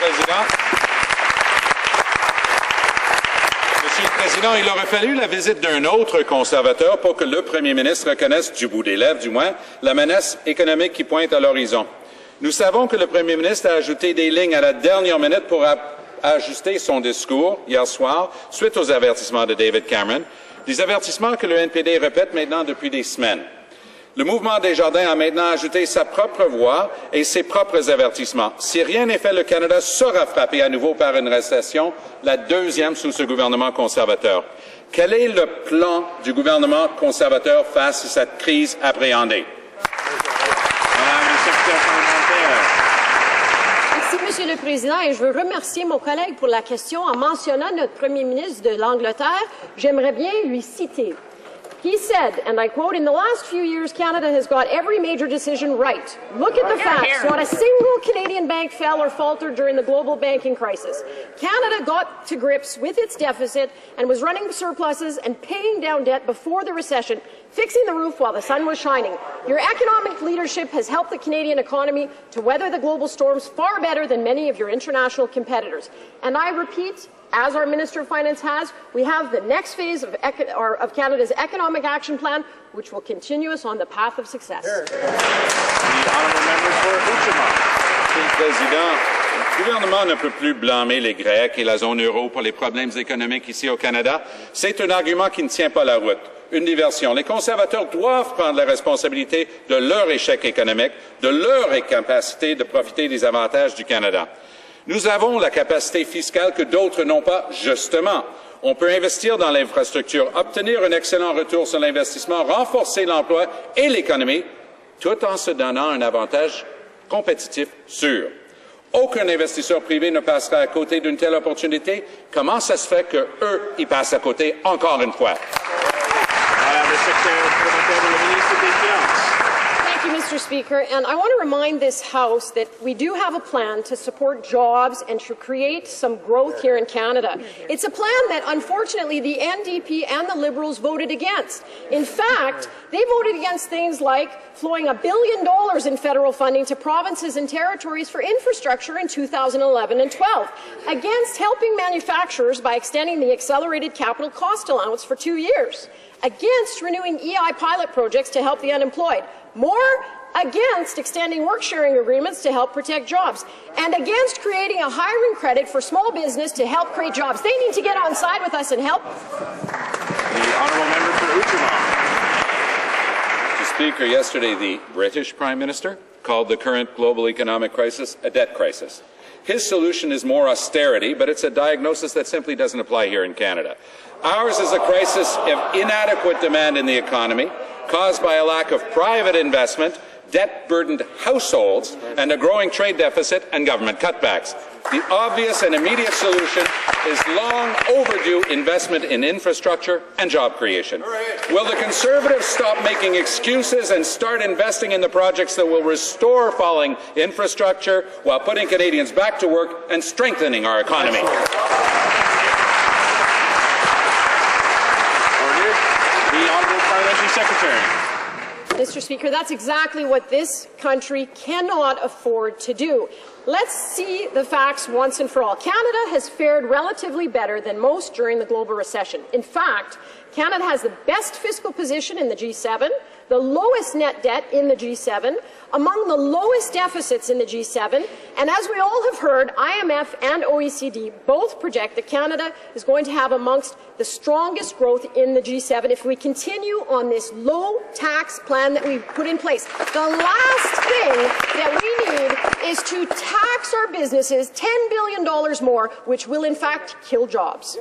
Président. Monsieur le Président, il aurait fallu la visite d'un autre conservateur pour que le Premier ministre reconnaisse, du bout des lèvres du moins, la menace économique qui pointe à l'horizon. Nous savons que le Premier ministre a ajouté des lignes à la dernière minute pour ajuster son discours hier soir, suite aux avertissements de David Cameron, des avertissements que le NPD répète maintenant depuis des semaines. Le mouvement Desjardins a maintenant ajouté sa propre voix et ses propres avertissements. Si rien n'est fait, le Canada sera frappé à nouveau par une récession, la deuxième sous ce gouvernement conservateur. Quel est le plan du gouvernement conservateur face à cette crise appréhendée? Madame le secrétaire parlementaire. Merci, Monsieur le Président, et je veux remercier mon collègue pour la question. En mentionnant notre Premier ministre de l'Angleterre, j'aimerais bien lui citer. He said, and I quote, "In the last few years, Canada has got every major decision right. Look at the facts. Not a single Canadian bank fell or faltered during the global banking crisis. Canada got to grips with its deficit and was running surpluses and paying down debt before the recession, fixing the roof while the sun was shining. Your economic leadership has helped the Canadian economy to weather the global storms far better than many of your international competitors." And I repeat, as our Minister of Finance has, we have the next phase of Canada's Economic Action Plan, which will continue us on the path of success. Monsieur le Président, le gouvernement ne peut plus blâmer les Grecs et la zone euro pour les problèmes économiques ici au Canada. C'est un argument qui ne tient pas la route. Une diversion. Les conservateurs doivent prendre la responsabilité de leur échec économique, de leur incapacité de profiter des avantages du Canada. Nous avons la capacité fiscale que d'autres n'ont pas, justement. On peut investir dans l'infrastructure, obtenir un excellent retour sur l'investissement, renforcer l'emploi et l'économie, tout en se donnant un avantage compétitif sûr. Aucun investisseur privé ne passera à côté d'une telle opportunité. Comment ça se fait qu'eux y passent à côté encore une fois? Madame le secrétaire parlementaire de la ministre des Finances. Thank you, Mr. Speaker. And I want to remind this House that we do have a plan to support jobs and to create some growth here in Canada. It's a plan that, unfortunately, the NDP and the Liberals voted against. In fact, they voted against things like flowing $1 billion in federal funding to provinces and territories for infrastructure in 2011 and 12, against helping manufacturers by extending the accelerated capital cost allowance for 2 years, against renewing EI pilot projects to help the unemployed, more against extending work-sharing agreements to help protect jobs, and against creating a hiring credit for small business to help create jobs. They need to get on side with us and help. The honourable member for Outremont. Mr. Speaker, yesterday the British Prime Minister called the current global economic crisis a debt crisis. His solution is more austerity, but it's a diagnosis that simply doesn't apply here in Canada. Ours is a crisis of inadequate demand in the economy, caused by a lack of private investment, debt-burdened households, and a growing trade deficit and government cutbacks. The obvious and immediate solution is long overdue investment in infrastructure and job creation. Will the Conservatives stop making excuses and start investing in the projects that will restore falling infrastructure while putting Canadians back to work and strengthening our economy? The honourable parliamentary secretary. Mr. Speaker, that's exactly what this country cannot afford to do. Let's see the facts once and for all. Canada has fared relatively better than most during the global recession. In fact, Canada has the best fiscal position in the G7, the lowest net debt in the G7, among the lowest deficits in the G7, and as we all have heard, IMF and OECD both project that Canada is going to have amongst the strongest growth in the G7 if we continue on this low-tax plan that we've put in place. The last thing that we need is to tax our businesses $10 billion more, which will in fact kill jobs.